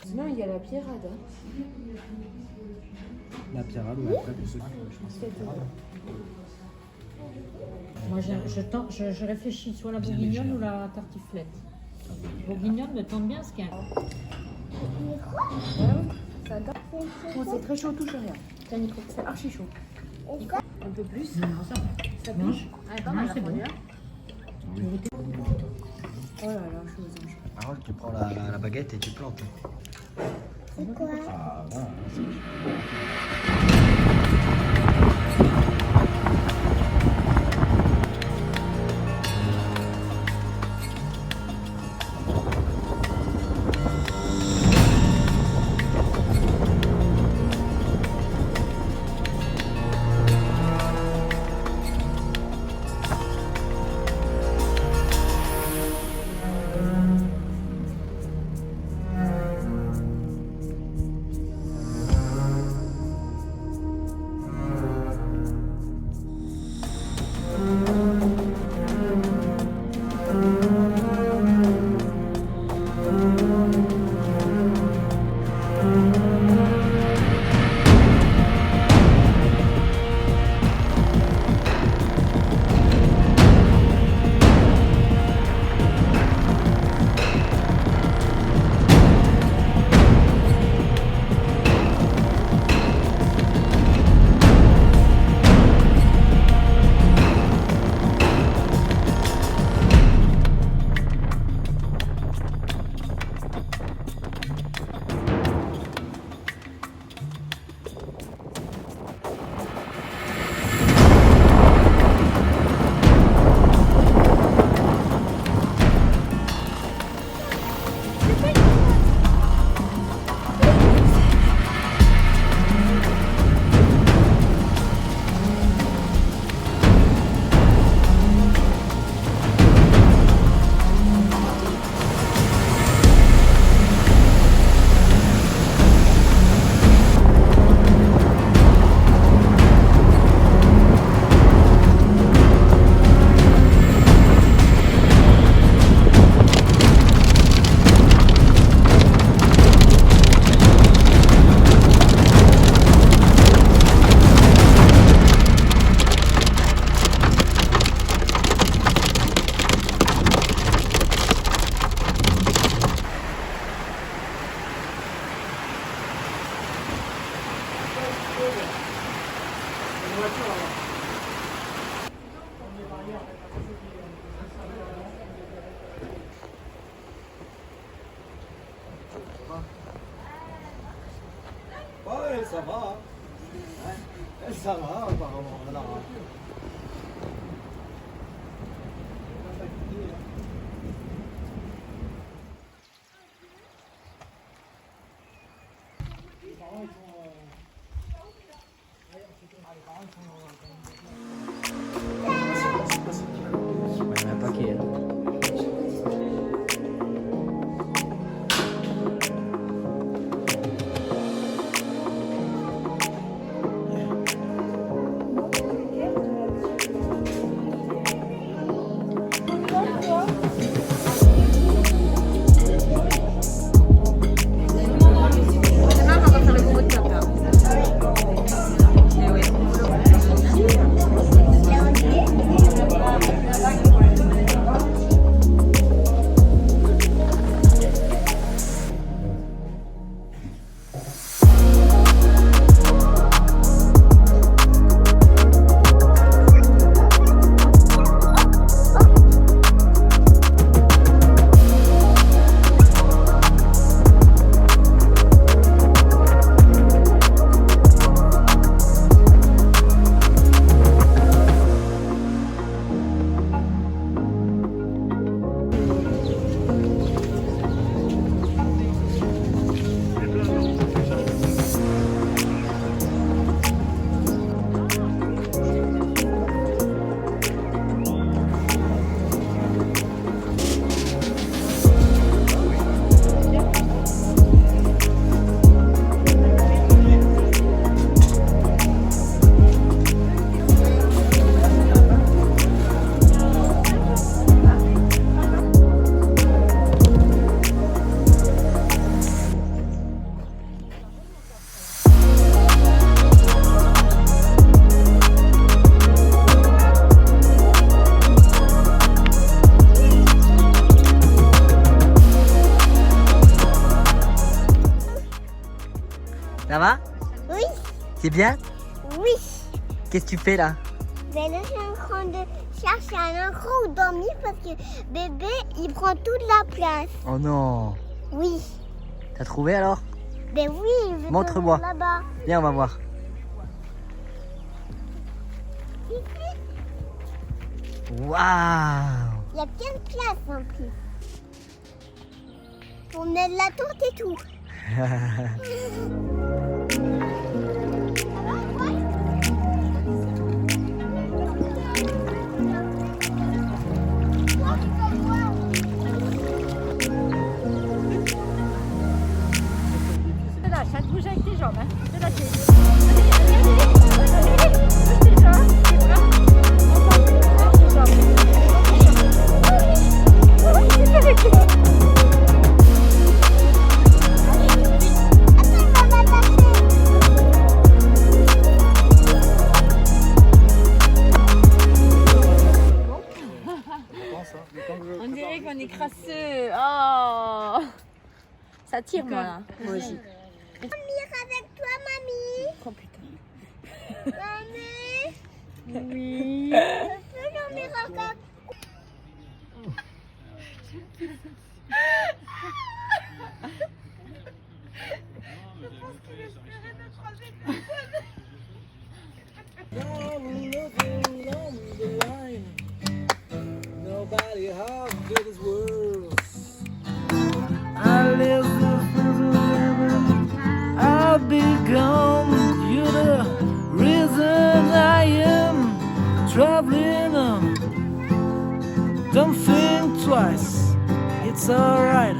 Sinon, il y a la pierrade. La pierrade, ouais, après, pour ceux qui Moi, je réfléchis soit la bourguignonne ou la tartiflette. Bourguignonne me tente bien ce qu'il y a. Oh, c'est très chaud, touche rien. Tiens, Nico, c'est archi chaud. Un peu plus. Non, ça va. Ça piche. Ah, pas mal, c'est bon. Oh là là, je suis aux anges. Par contre, tu prends la baguette et tu plantes. C'est quoi? Ah, voilà, c'est Ouais, ça va. Ouais. Ça va, apparemment. Alors, il y en a un paquet, là. Ça va? Oui, C'est bien? oui. Qu'est-ce que tu fais là? Ben là, je suis en train de chercher un endroit où dormir parce que bébé, il prend toute la place. Oh non. Oui. T'as trouvé alors? Ben oui, il veut Montre-moi. dormir là-bas. Viens, on va voir. Waouh! Il y a plein de places en plus. Pour mettre la tourte et tout. Ça te bouge avec tes jambes, hein. Te lâcher. Bouge tes jambes, tes bras. On dirait qu'on est crasseux. Oh, ça tire, moi, là. Moi aussi. Dormir avec toi, mamie. Oh, putain. Mamie. Oui. Je peux dormir avec Nobody half good as words. I live I'll be gone. You're the reason I am traveling on. Don't think twice, it's alright.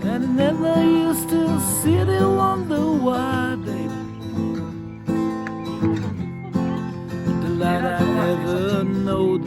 And I never used to sit and wonder why, baby. The light I never knowed